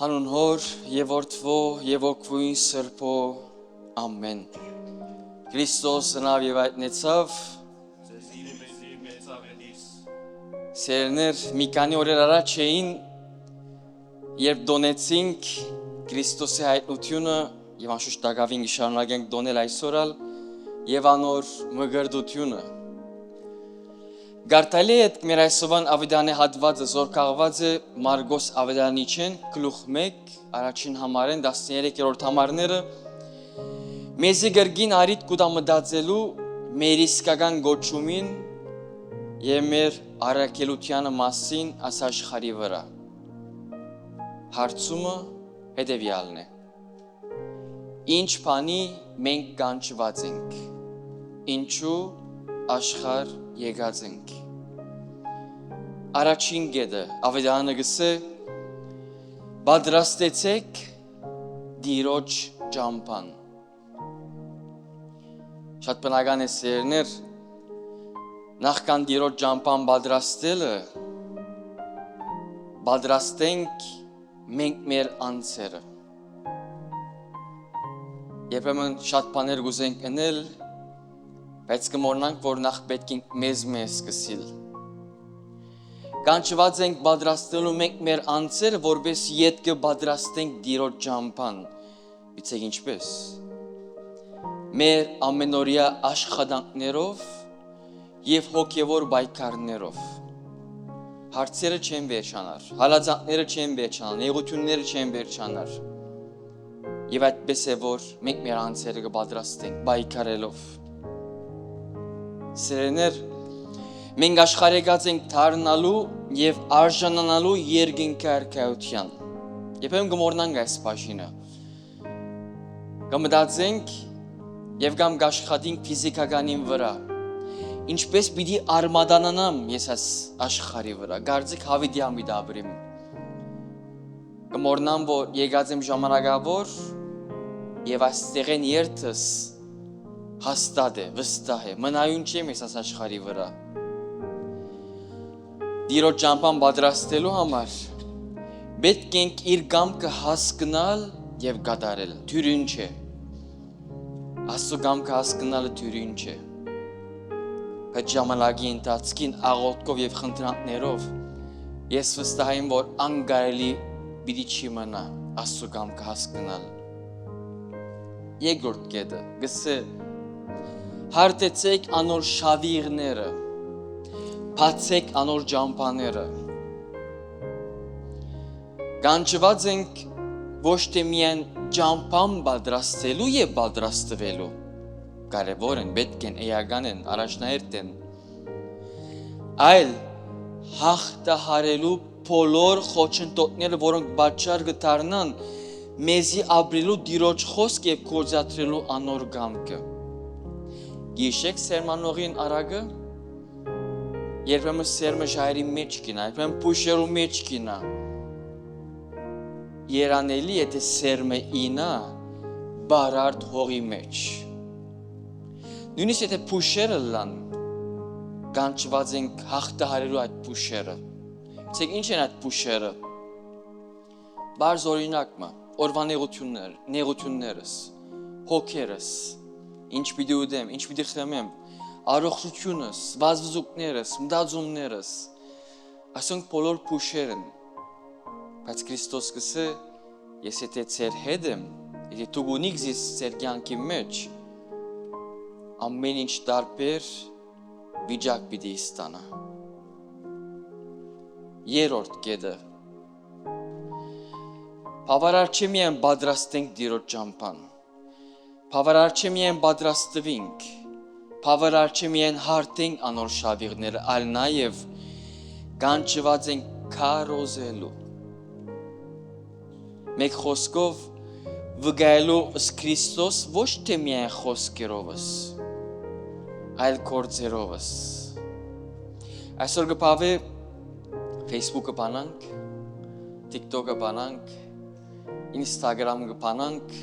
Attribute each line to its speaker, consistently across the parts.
Speaker 1: Հանուն Հոր եւ Որդվո եւ Օգվույն Սրբո ամեն։ Քրիստոս նավ եւ այդնեցավ Սերներ մի քանի օրեր առաջ էին, երբ դոնեցինք Քրիստոսի հայտնությունը եւ անշուշտ դակավին շարունակենք դոնել այսօրալ եւ անոր մգրդությունը։ Գարտալի է մեր այսօրվան ավետարանի հատվածը զորքաղված է Մարգոս ավետարանիչեն գլուխ 1 առաջին համարեն 13-րդ համարները մեզի գրգին արիտ կուտամտածելու մեր իսկական գոչումին եւ մեր առաքելությանը մասին աս աշխարհի վրա։ Հարցումը հետեւյալն է. Ինչ բանի մենք կանչված ենք, ինչու աշխարհ եկած ենք։ Առաջին գեդը ավետարանը գսե պատրաստեցեք դիրոջ ճամփան։ Շատ բնական է սերներ նախքան դիրոջ ճամփան պատրաստելը պատրաստենք մենք մեր անձերը։ Երբեմն շատ բաներ գուզենք անել, բայց կմոռանանք, որ նախ պետք է մեզ սկսել։ Կանչված ենք պատրաստելու մենք մեր անձերը, որպես ետքը պատրաստենք դիրոջ ճամփան։ Գիտեք ինչպես։ Մեր ամենօրյա աշխատանքներով եւ հոգեվոր պայքարներով։ Հարցերը չեն վերջանար, հալածանքները չեն վերջանար, նեղությունները չեն վերջանար։ Եվ այդպես է, որ մենք մեր անձերը կպատրաստենք պայքարելով։ Սերներ, մենք աշխարհ եկած ենք դառնալու եւ արժանանալու երկինքի արքայության։ Երբեմն կմոռանանք այս բաժինը։ Կմտածենք եւ կամ կաշխատենք ֆիզիկականին վրա։ Ինչպես պիտի արմատանանամ ես այս աշխարհի վրա, գարձիկ հավիտյան մի դաբրիմ։ Կմոռնամ, որ եկած եմ ժամանակավոր եւ այստեղեն երթս հաստատ է, վստահ է, մնայուն չեմ ես այս աշխարհի վրա։ Դիրոջ ճամփան պատրաստելու համար պետք է իր կամքը հասկանալ եւ կատարել, թյուրին չէ։ Աստծո կամքը հասկանալը թյուրին չէ։ Բայց ժամանակի ընթացքին աղոթքով եւ խնդրանքներով ես վստահ եմ, որ անկարելի պիտի չի մնա Աստծո կամքը հասկանալ։ Երկրորդ կետը գսե հարթեցեք անոր շավիղները, բացեք անոր ճամփաները։ Կանչված ենք ոչ թե միայն ճամփան պատրաստելու եւ պատրաստվելու, կարևոր են, պետք են, էական են, առաջնահերթ են, այլ հաղթահարելու բոլոր խոչընդոտները, որոնք պատճառ կդառնան մեզի ապրելու դիրոջ խոսք եւ գործադրելու անոր կամքը։ Գիշեք սերմանողին արագը, երբեմն սերմը ժայռի մեջ կինա, երբեմն փուշերու մեջ կինա։ Երանելի եթե սերմը ինա բարարդ հողի մեջ։ Նույնիսկ եթե փուշերը լան, կանչված ենք հաղթահարելու այդ փուշերը։ Իսկ ինչ են այդ փուշերը։ Բարձ օրինակը, օրվա նեղություններս, հոգերս, ինչ պիտի ուտեմ, ինչ պիտի խմեմ, առողջությունս, վազվզուկներս, մտածումներս, ասենք բոլոր փուշեր են։ Բայց Քրիստոս կսե, ես եթե ձեր հետ եմ, եթե դուք ունիք ձեր կյանքի մեջ, ամեն ինչ տարբեր վիճակ պիտի ստանա։ Երրորդ կետը բավարար չէ միայն պատրաստենք դիրոջ ճամփան, բավարար չէ միայն պատրաստվենք, բավարար չէ միայն հարթենք անոր շավիղները, այլ նաև կանչված ենք քարոզելու։ Մեկ խոսքով վկայելու ըստ Քրիստոս ոչ թե միայն խոսքերովս, այլ գործերովս։ Այսօր կփավե Facebook-ը բանանք, TikTok-ը բանանք, Instagram-ը բանանք,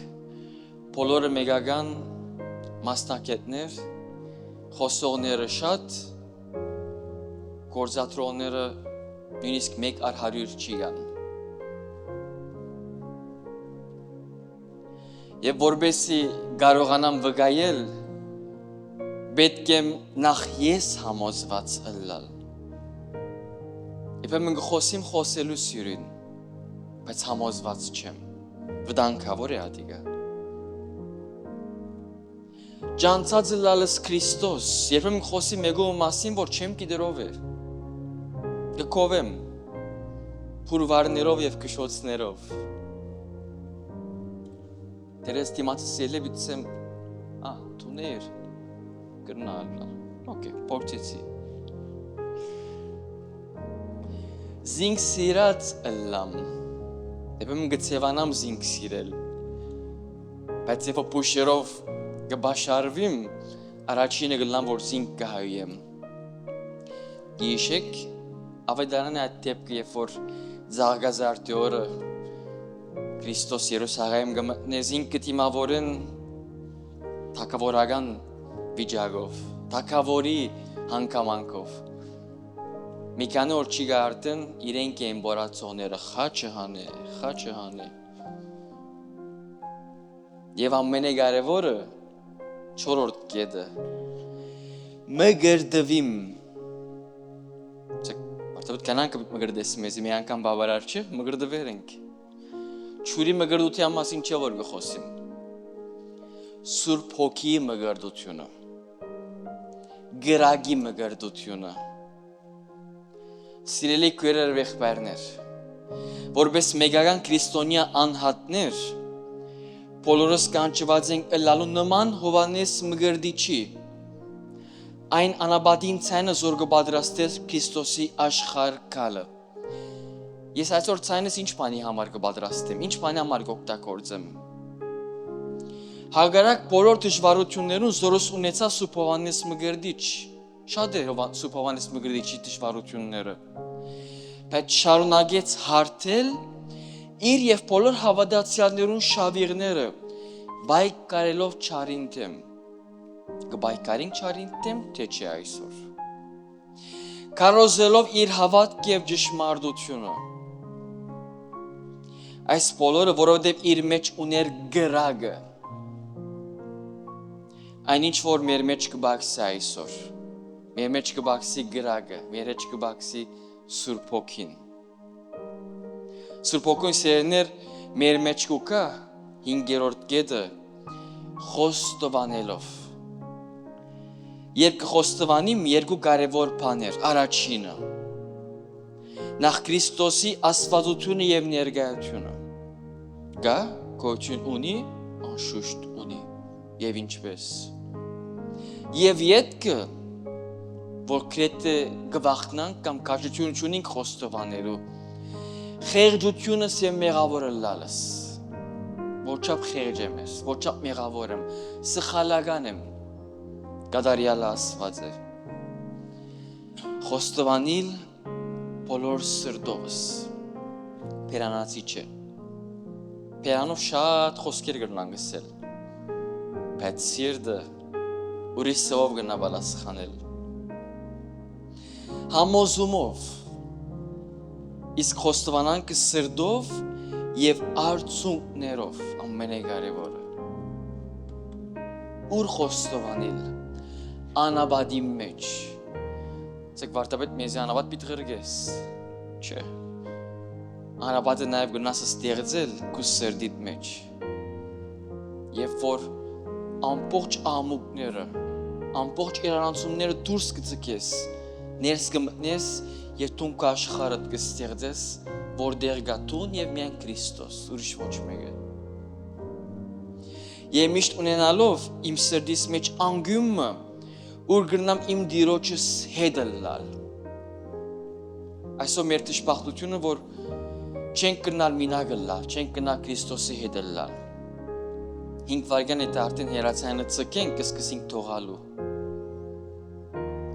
Speaker 1: բոլորը մեգական մասնակիցներ, խոսողները շատ, գործադրողները նույնիսկ 1/100 չի գան։ Եվ որբեսի կարողանամ վկայել, պետք է նախ ես համոզված ըլլալ։ Եվ մենք խոսիմ խոսելու սյուրին, բայց համոզված չեմ։ Վտանգավոր է ադիգա։ Ջանցած ըլլալս Քրիստոս, երբ մենք խոսիմ մեգո մասին, որ չեմ գիտերով է։ Գկովեմ, փուրվարներով և կշոցներով։ Դերես դիմացս ելը բիցեմ, թուներ, կրնալ, ոկե, պորտեցի։ Զինք սիրած ըլլամ, դեպեմ գծևանամ զինք սիրել, բայց եվ պուշերով գբաշարվիմ, առաջինը գլամ, որ զինք կհայեմ։ Գիշեք, ավետարան է այդ տեպքը, երբ որ զաղգազարտի օրը Քրիստոս Երուսաղայեմ գմտնե զինք կտիմավորեն թակավորական վիճակով, թակավորի հանգամանքով։ Մի քանի օր չի գարտեն իրենք էին բորացողները խաչը հանե։ Եվ ամենակարևորը չորրորդ կետը մգրդվիմ։ Արդյոք կանանք մգրդես մեզ մի անգամ բավարար չէ, մգրդվեր ենք։ Չուրի մգրդության մասին չէ որ գխոսիմ։ Սուրբ հոգի մգրդությունը, գրագի մգրդությունը։ Սիրելի քույրեր և եղբայրներ, որպես մեգական քրիստոնյա անհատներ, բոլորս կանչված ենք ըլլալու նման Հովհաննես Մգրդիչի, այն անապատին ցայնը որ կպատրաստեց Քրիստոսի աշխարհ գալը։ Ես այսօր ցայնս ինչ բանի համար կպատրաստեմ, ինչ բանի համար կօգտագործեմ։ Հակառակ բոլոր դժվարություններուն զորս ունեցա Սուրբ Հովհաննես Մգրդիչ, շատ է Սուրբ Հովհաննես Մգրդիչի դժվարությունները, բայց շարունակեց հարթել իր և բոլոր հավատացյալներուն շավիղները բայկարելով չարին դեմ։ Կբայկարին չարին դեմ, թե չէ այսօր։ Քարոզելով իր հավատք և ճշմարտությունը։ Այս բոլորը, որովհետև իր մեջ ուներ գրագը։ Այնինչ որ մեր մեջ կբացի այսօր, մեր մեջ կբացի գրագը, մեր մեջ կբացի Սուրբ Հոգին։ Սուրբ Հոգին սերներ մեր մեջ կուկա 5-րդ կետը խոստովանելով։ Երբ կխոստովանիմ երկու կարևոր բաներ, առաջինը նախ Քրիստոսի աստվածությունը և ներկայությունը։ Գա գոյություն ունի, անշուշտ ունի, և ինչպես։ Եվ ետքը, որ կրեթե գվախտնանք կամ կաշություն չունինք խոստովանելու, խեղճությունս և մեղավորը լալս, որչապ խեղճ եմ ես, որչապ մեղավոր եմ, սխալական եմ, կատարյալը Աստված է։ Խոստովանիլ բոլոր սրտովս, փերանացի չէ։ Փերանով շատ խոսքեր կրնան գսել, բայց սիրտը ուրիշ սով գնա բալասխանել։ Համոզումով, իսկ խոստովանանքը սրտով և արցունքներով ամենակարևորը։ Ուր խոստովանիլ անապատի մեջ։ Ցեք վարտապետ մեզի անապատ պիտ ղրգես, չէ։ Անապատը նաև գնաս ստեղծել քու սրտիդ մեջ։ Եվ որ ամբողջ աղմուկները, ամբողջ իրարանցումները դուրս կծկես, ներս կմտնես և տուն կաշխարդ կստեղծես, որտեղ կա տուն և միայն Քրիստոս, ուրիշ ոչ մեկը։ Եվ միշտ ունենալով իմ սրտիս մեջ անգյումը, ուր գրնամ իմ դիրոջս հետ ըլլալ։ Այսօր մեր դժբախտությունը, որ չենք կնալ մինակ ըլլալ, չենք կնալ Քրիստոսի հետ ըլլալ։ 5 վայրկյան հետո արդեն հեռացայինը ցկենք, կսկսենք թողալու։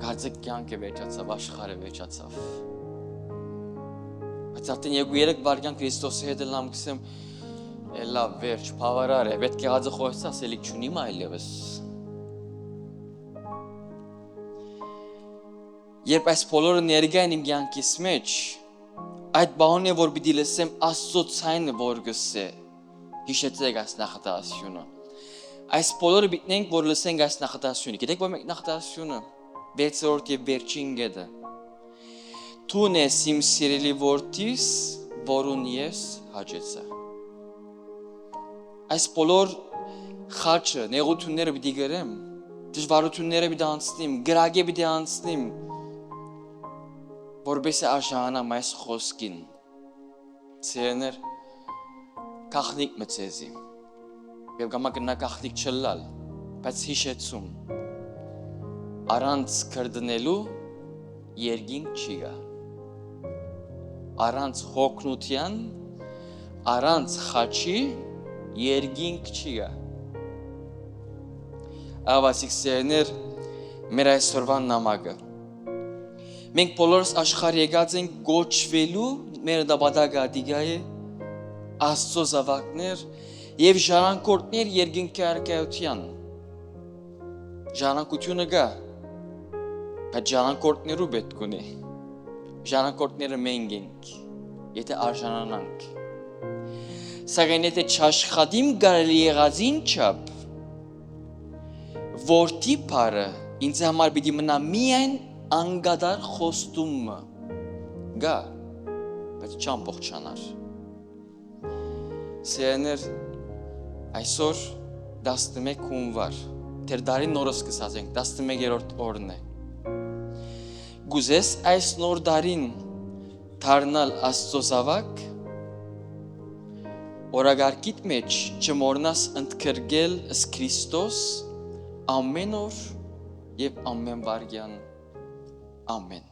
Speaker 1: Կարծեք կյանքը վերջացավ, աշխարհը վերջացավ։ Բայց արդեն 2-3 վայրկյան Քրիստոսի հետ ըլլամ, կսեմ, լավ, վերջ, բավարար է, պետք է ածը խոսած ասելիք չունիմ այլևս։ Երբ այս բոլորը ներկա են իմ կյանքիս մեջ, այդ բանն է, որ պիտի լսեմ Աստծո ցայնը, որ գսե, Հիշեցեք այս նախատասությունը։ Այս բոլորը բիտնենք, որ լսենք այս նախատասությունը։ Գիտեք որ մեկ նախատասությունը 6-րդ եւ վերջին գետը։ Դու ես իմ սիրելի որդիս, որուն ես հաճեցա։ Այս բոլոր խաչը, նեղությունները պիտի գրեմ, դժվարությունները պիտի անցնեմ, գրագե պիտի անցնեմ, որպես արժանանամ այս խոսքին։ Ցերներ կախնիկ մցեզի։ Եվ գամա կնա կախնիկ չլալ, բայց հիշեցում։ Առանց կրդնելու երկինք չի գա։ Առանց հոգնության, առանց խաչի երկինք չի գա։ Ավասիկ սերներ մեր այսօրվա նամակը։ Մենք բոլորս աշխարհ եկած ենք գոչվելու մեր նպատակը դիգա է Աստծո զավակներ եւ ժառանգորդներ երկինքի արքայության։ Ժառանգությունը գա, բայց ժառանգորդներու պետք ունի։ Ժառանգորդները մենք ենք, եթե արժանանանք։ Սակայն եթե չաշխատիմ կարելի եղածին չափ, որդի բառը ինձ համար պիտի մնա միայն անգադար խոստումը գա, բայց չամբողջանար։ Սերներ այսօր 11 հունվար, դեր դարի նորը սկսած ենք, 11-րդ օրն է։ Գուզես այս նոր դարին դառնալ Աստծո զավակ, օրագարկիդ մեջ չմոռնաս ընդգրկել ըստ Քրիստոս ամեն օր եւ ամեն վարյան։ Ամեն։